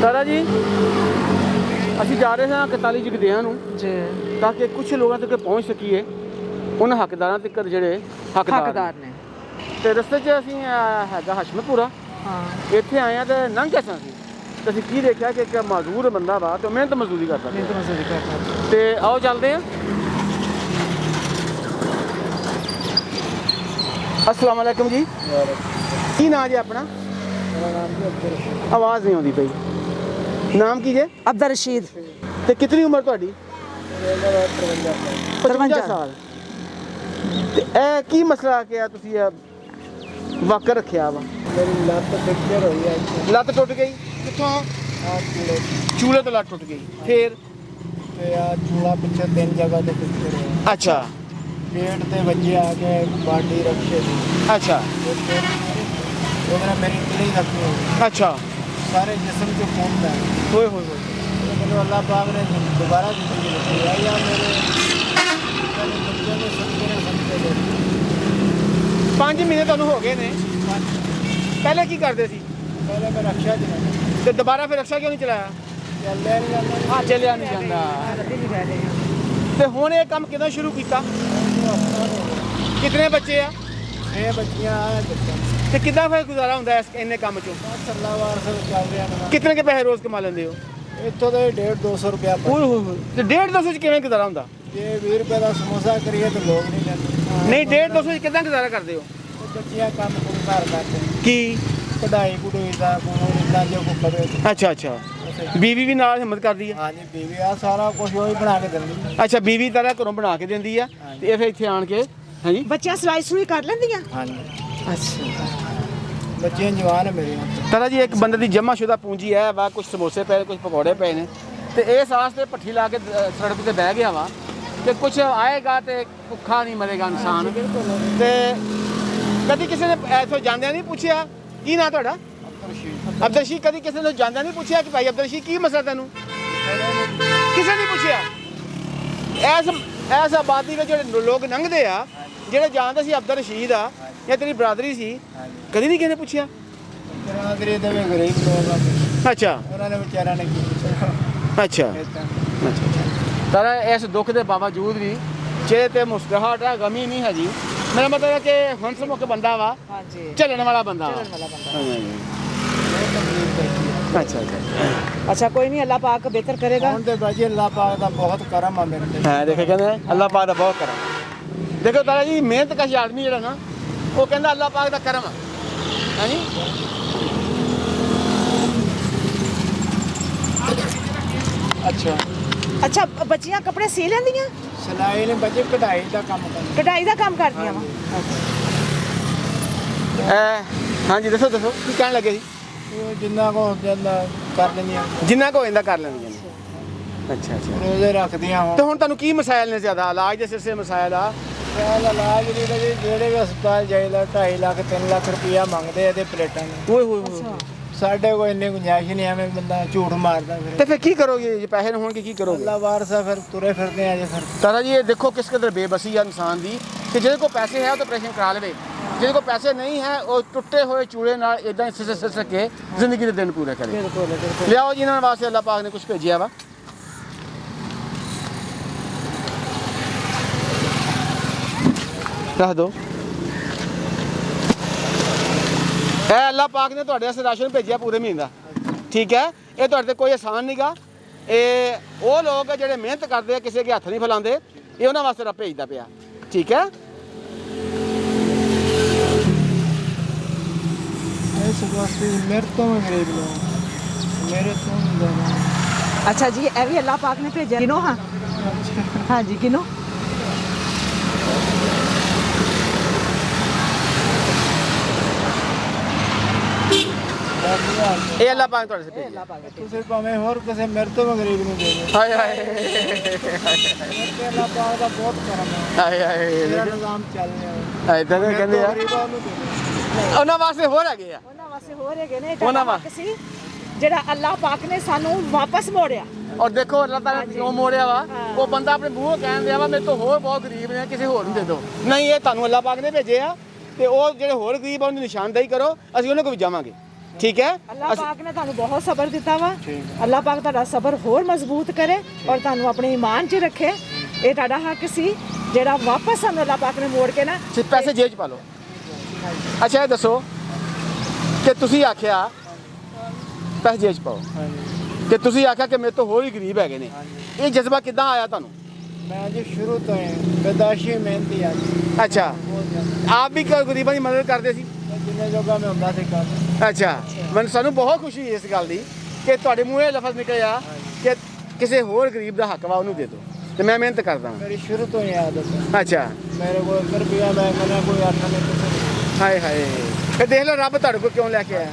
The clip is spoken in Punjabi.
ਸਾਰਾ ਜੀ ਅਸੀਂ ਜਾ ਰਹੇ ਹਾਂ 41 ਜਗਦਿਆਂ ਨੂੰ ਜੀ ਤਾਂ ਕਿ ਕੁਝ ਲੋਕਾਂ ਤੱਕ ਪਹੁੰਚ ਸਕੀਏ, ਉਹਨਾਂ ਹੱਕਦਾਰਾਂ ਤੱਕ ਜਿਹੜੇ ਹੱਕਦਾਰ ਨੇ। ਤੇ ਰਸਤੇ 'ਚ ਅਸੀਂ ਹੈਗਾ ਹਸ਼ਮਤਪੁਰਾ, ਹਾਂ ਇੱਥੇ ਆਏ ਆ ਤੇ ਲੰਘ ਕੇ ਸਾਂ ਤੇ ਅਸੀਂ ਕੀ ਦੇਖਿਆ ਕਿ ਇੱਕ ਮਜ਼ਦੂਰ ਬੰਦਾ ਵਾ ਤੇ ਮਿਹਨਤ ਮਜ਼ਦੂਰੀ ਕਰਦਾ ਮਿਹਨਤ ਮਜ਼ਦੂਰੀ ਕਰਦਾ। ਤੇ ਆਓ ਚੱਲਦੇ ਆ। अस्सलाम वालेकुम जी, की नाम जी अपना? आवाज़ नहीं आती पई। नाम की जे? अब्दुल रशीद। ते कितनी उम्र तुहाडी? 53 साल। ते ए की मसला क्या तुसी वाक रखिया वा? मेरी लत्त फ्रैक्चर होई है। लत्त टुट गई कित्थों? चूले तो लत्त टुट गई, फिर चूला पिछे 3 जगह ते फ्रैक्चर होया। अच्छा पेट ते बजे आके बाडी रखे थी। अच्छा मेरी इतनी जख्मी हो गई। अच्छा सारे जिस्म को खून था। होए मैंने अल्लाह पाक ने दोबारा जिंदगी रखी है या मेरे बच्चों ने सबके ने समझे दे 5 महीने तुहानू हो गए ने। पहले की करते सी? पहले मैं रक्षा चलाता ते दोबारा फिर रक्षा क्यों नहीं चलाया? चलिया नहीं जाता। हाँ चलिया नहीं जाता। ते हुण ये काम किदां शुरू कीता? कितने बच्चे आ? 6 बच्चियां ते किदां फिर गुजारा हुंदा है इन्ने काम चों? सल्लावार से चल रहा है। कितने के पैसे रोज कमा लेंदे हो? इत्थों तो 150-200 रुपया। ते 150-200 च किवें गुजारा हुंदा? जे 20 रुपये का समोसा करिए तो लोग नहीं लेते। नहीं 150-200 च किदां गुजारा करदे हो? बच्चियां काम कुम घर करते हैं। की कढ़ाई कढ़ुई का इतना जो को करे। अच्छा अच्छा, बीवी भी नाल हिम्मत करदी है? हाँ जी, बीवी आ सारा कुछ वही बना के देंदी। अच्छा, बीवी तारा घरों बना के देंदी है ते ये फिर इत्थे आण के हां जी बच्चियां सिलाई सुई कर लेंदियां? हाँ जी, अच्छा बच्चियां जवान है मेरी। तारा जी एक बंदे दी जमाशुदा पूंजी है वा, कुछ समोसे पे कुछ पकौड़े पे ने ते इस आस्ते भट्ठी ला के सड़क ते बह गया वा कि कुछ आएगा ते भुखा नहीं मरेगा इंसान। ते कदी किसी ने ऐसो जांदे नहीं पूछया की ना तुहाडा? अब्दुल रशीद। कदी किसी ने जांदे नहीं पूछया कि भाई अब्दुल रशीद की मसला तेनू? किसी ने पूछया? ऐस आबादी के जो लोग लंघते आ जेह्ड़े जानते सी अब्दुल रशीद आ या तेरी बरादरी सी, कदी नहीं किसी ने पूछया? बरादरी दे गरीब लोग आ। अच्छा उन्होंने बेचारा ने की पूछा। अच्छा तारा इस दुख के बावजूद भी चेहरे ते मुस्कुराहट है, गमी नहीं है जी। मेरा मतलब है कि हंसमुख बंदा वा, हाँ जी चलने वाला बंदा वा। चलन वाला बंदा। अच्छा अच्छा अच्छा कोई नहीं, अल्लाह पाक बेहतर करेगा। ਹੁਣ ਤੇ ਬਾਜੀ ਅੱਲਾਹ ਪਾਕ ਦਾ ਬਹੁਤ ਕਰਮ ਆ ਮੇਰੇ ਤੇ। है देखे कहते अल्लाह पाक का बहुत करम। देखो तारा जी मेहनत कश आदमी जरा ना वो कहता अल्लाह पाक का करम है जी। अच्छा अच्छा बच्चियां कपड़े सी लेंदियां? ਸਿਲਾਈ ਨੇ ਬੱਚੇ ਕਢਾਈ ਦਾ ਕੰਮ ਕਰਦੇ। कढ़ाई दा काम करदियां वा? हाँ जी दसो दसो की कहने लगे जी? ਉਹ ਜਿੰਨਾ ਕੋ ਜਾਂਦਾ ਕਰ ਲੈਂਦੀਆਂ। जिन्ना को इंदा कर लेंगे। अच्छा अच्छा ਰੋਜ਼ੇ ਰੱਖਦੀਆਂ तो ਹੁਣ। हुण तुहानू की मसाइल ने ज्यादा इलाज दे सिलसिले मसाइल आ? ਪਹਿਲਾ ਇਲਾਜ ਨਹੀਂ ਤਾਂ ਜੀ ਜਿਹੜੇ ਵੀ ਹਸਪਤਾਲ ਜਾਈਦਾ 2.5 ਲੱਖ 3 ਲੱਖ ਰੁਪਇਆ ਮੰਗਦੇ ਆ ਤੇ ਪਲੇਟਾਂ ਨੂੰ। ओए होए होए ਸਾਡੇ ਕੋਲ ਇੰਨੀ ਗੁੰਜਾਇਸ਼ ਨਹੀਂ, ਐਵੇਂ ਬੰਦਾ ਝੂਠ ਮਾਰਦਾ ਤੇ ਫਿਰ। ਫਿਰ ਕੀ ਕਰੋਗੇ ਜੇ ਪੈਸੇ ਨਾ ਹੋਣਗੇ ਕੀ ਕਰੋਗੇ? ਅੱਲਾ ਵਾਰਸਾ ਫਿਰ ਤੁਰੇ ਫਿਰਦੇ ਆ ਜੇ ਫਿਰ। तारा जी ये देखो किस कदर बेबसी है इंसान दी कि ਜਿਹਦੇ ਕੋਲ ਪੈਸੇ ਹੈ ਉਹ ਤਾਂ ਆਪਰੇਸ਼ਨ ਕਰਾ ਲਵੇ, ਜਿਹਦੇ ਕੋਲ ਪੈਸੇ ਨਹੀਂ ਹੈ ਉਹ ਟੁੱਟੇ ਹੋਏ ਚੂੜੇ ਨਾਲ ਇਦਾਂ ਸਿਰ ਕੇ ਜ਼ਿੰਦਗੀ ਦੇ ਦਿਨ ਪੂਰੇ ਕਰੇ। बिल्कुल बिल्कुल। ਲਿਆਓ ਜੀ ਇਹਨਾਂ ਵਾਸਤੇ ਅੱਲਾਹ ਪਾਕ ਨੇ ਕੁਝ ਭੇਜਿਆ ਵਾ। ਰੱਖ ਦੋ। ਇਹ ਅੱਲਾਹ ਪਾਕ ਨੇ ਤੁਹਾਡੇ ਵਾਸਤੇ ਰਾਸ਼ਨ ਭੇਜਿਆ ਪੂਰੇ ਮਹੀਨੇ ਦਾ, ਠੀਕ ਹੈ? ਇਹ ਤੁਹਾਡੇ ਤੇ ਕੋਈ ਆਸਾਨ ਨਹੀਂਗਾ। ਇਹ ਉਹ ਲੋਕ ਜਿਹੜੇ ਮਿਹਨਤ ਕਰਦੇ ਆ, ਕਿਸੇ ਦੇ ਹੱਥ ਨਹੀਂ ਫੈਲਾਉਂਦੇ, ਇਹ ਉਹਨਾਂ ਵਾਸਤੇ ਰੱਬ ਭੇਜਦਾ ਪਿਆ, ਠੀਕ ਹੈ? ਇਸ ਵਾਸਤੇ ਮੇਰੇ ਤੋਂ ਵੀ ਗਰੀਬ ਲੋਕ ਮੇਰੇ ਤੋਂ ਵੀ ਜ਼ਿਆਦਾ। अच्छा जी ये भी अल्लाह पाक ने भेजा। गिनो हाँ हाँ जी गिनो। ਇਹ ਅੱਲਾਹ ਪਾਕ ਨੇ ਤੁਹਾਡੇ ਤੇ ਭੇਜਿਆ। ਤੁਸੀਂ ਭਾਵੇਂ ਹੋਰ ਕਿਸੇ ਮੇਰੇ ਤੋਂ ਵੀ ਗਰੀਬ ਨੂੰ ਦੇ ਦਿਓ। ਹਾਏ ਹਾਏ ਮੇਰੇ ਤੇ ਅੱਲਾਹ ਪਾਕ ਦਾ ਬਹੁਤ ਕਰਮ ਹੈ। ਹਾਏ ਹਾਏ ਮੇਰਾ ਨਿਜ਼ਾਮ ਚੱਲ ਰਿਹਾ ਹੈ। ਇਦਾਂ ਦੇ ਕਹਿੰਦੇ ਆ ਗਰੀਬਾਂ ਨੂੰ ਦੇ ਦਿਓ। ਉਹਨਾਂ ਵਾਸਤੇ ਹੋਰ ਹੈਗੇ ਆ। ਉਹਨਾਂ ਵਾਸਤੇ ਹੋ ਰਹੇ ਗਏ ਨੇ ਉਹਨਾਂ ਟਾਈਮ ਵਾ- ਸੀ ਜਿਹੜਾ ਅੱਲਾਹ ਪਾਕ ਨੇ ਸਾਨੂੰ ਵਾਪਸ ਮੋੜਿਆ। ਔਰ ਦੇਖੋ ਅੱਲਾਹ ਤਾਲਾ ਨੇ ਕਿਉਂ ਮੋੜਿਆ ਵਾ, ਉਹ ਬੰਦਾ ਆਪਣੇ ਮੂੰਹੋਂ ਕਹਿਣ ਦਿਆ ਵਾ ਮੇਰੇ ਤੋਂ ਹੋਰ ਬਹੁਤ ਗਰੀਬ ਨੇ, ਕਿਸੇ ਹੋਰ ਨੂੰ ਦੇ ਦਿਓ। ਨਹੀਂ, ਇਹ ਤੁਹਾਨੂੰ ਅੱਲਾਹ ਪਾਕ ਨੇ ਭੇਜੇ ਆ ਤੇ ਉਹ ਜਿਹੜੇ ਹੋਰ ਗਰੀਬ ਆ ਉਹਦੀ ਨਿਸ਼ਾਨਦੇਹੀ ਕਰੋ, ਅਸੀਂ ਉਹਨਾਂ ਕੋਲ ਵੀ ਜਾਵਾਂਗੇ। ਠੀਕ ਹੈ ਅੱਲਾਹ ਪਾਕ ਨੇ ਤੁਹਾਨੂੰ ਬਹੁਤ ਸਬਰ ਦਿੱਤਾ ਵਾ ਅੱਲਾਹ ਪਾਕ ਤੁਹਾਡਾ ਸਬਰ ਹੋਰ ਮਜ਼ਬੂਤ ਕਰੇ ਔਰ ਤੁਹਾਨੂੰ ਆਪਣੇ ਈਮਾਨ 'ਚ ਰੱਖੇ ਇਹ ਤੁਹਾਡਾ ਹੱਕ ਸੀ ਜਿਹੜਾ ਵਾਪਸ ਸਾਨੂੰ ਅੱਲਾਹ ਪਾਕ ਨੇ ਮੋੜ ਕੇ ਨਾ ਸਿਰਫ ਪੈਸੇ ਜੇਬ 'ਚ ਪਾ ਲਓ ਅੱਛਾ ਇਹ ਦੱਸੋ ਕਿ ਤੁਸੀਂ ਆਖਿਆ ਪੈਸੇ ਜੇਬ 'ਚ ਪਾਓ ਹਾਂਜੀ ਤੇ ਤੁਸੀਂ ਆਖਿਆ ਕਿ ਮੇਰੇ ਤੋਂ ਹੋਰ ਵੀ ਗਰੀਬ ਹੈਗੇ ਨੇ ਇਹ ਜਜ਼ਬਾ ਕਿੱਦਾਂ ਆਇਆ ਤੁਹਾਨੂੰ ਮੈਂ ਜੀ ਸ਼ੁਰੂ ਤੋਂ ਹੀ ਬਰਦਾਸ਼ੀ ਮਿਹਨਤੀ ਆ ਜੀ ਅੱਛਾ ਆਪ ਵੀ ਗਰੀਬਾਂ ਦੀ ਮਦਦ ਕਰਦੇ ਸੀ ਜਿੰਨੇ ਜੋਗਾ ਮੈਂ ਹੁੰਦਾ ਸੀ ਕੰਮ ਅੱਛਾ ਮੈਨੂੰ ਸਾਨੂੰ ਬਹੁਤ ਖੁਸ਼ੀ ਇਸ ਗੱਲ ਦੀ ਕਿ ਤੁਹਾਡੇ ਮੂੰਹੋਂ ਇਹ ਲਫ਼ਜ਼ ਨਿਕਲਿਆ ਕਿ ਕਿਸੇ ਹੋਰ ਗਰੀਬ ਦਾ ਹੱਕ ਵਾ ਉਹਨੂੰ ਦੇ ਦਿਓ ਤੇ ਮੈਂ ਮਿਹਨਤ ਕਰਦਾ ਹਾਂ ਮੇਰੀ ਸ਼ੁਰੂ ਤੋਂ ਹੀ ਆਦਤ ਹੈ ਅੱਛਾ ਮੇਰੇ ਕੋਲ 1 ਰੁਪਿਆ ਮੈਂ ਕੋਈ ਆਖਾ ਨਹੀਂ ਕਿਸੇ ਨੂੰ। ਹਾਏ ਹਾਏ ਫਿਰ ਦੇਖ ਲਓ ਰੱਬ ਤੁਹਾਡੇ ਕੋਲ ਕਿਉਂ ਲੈ ਕੇ ਆਇਆ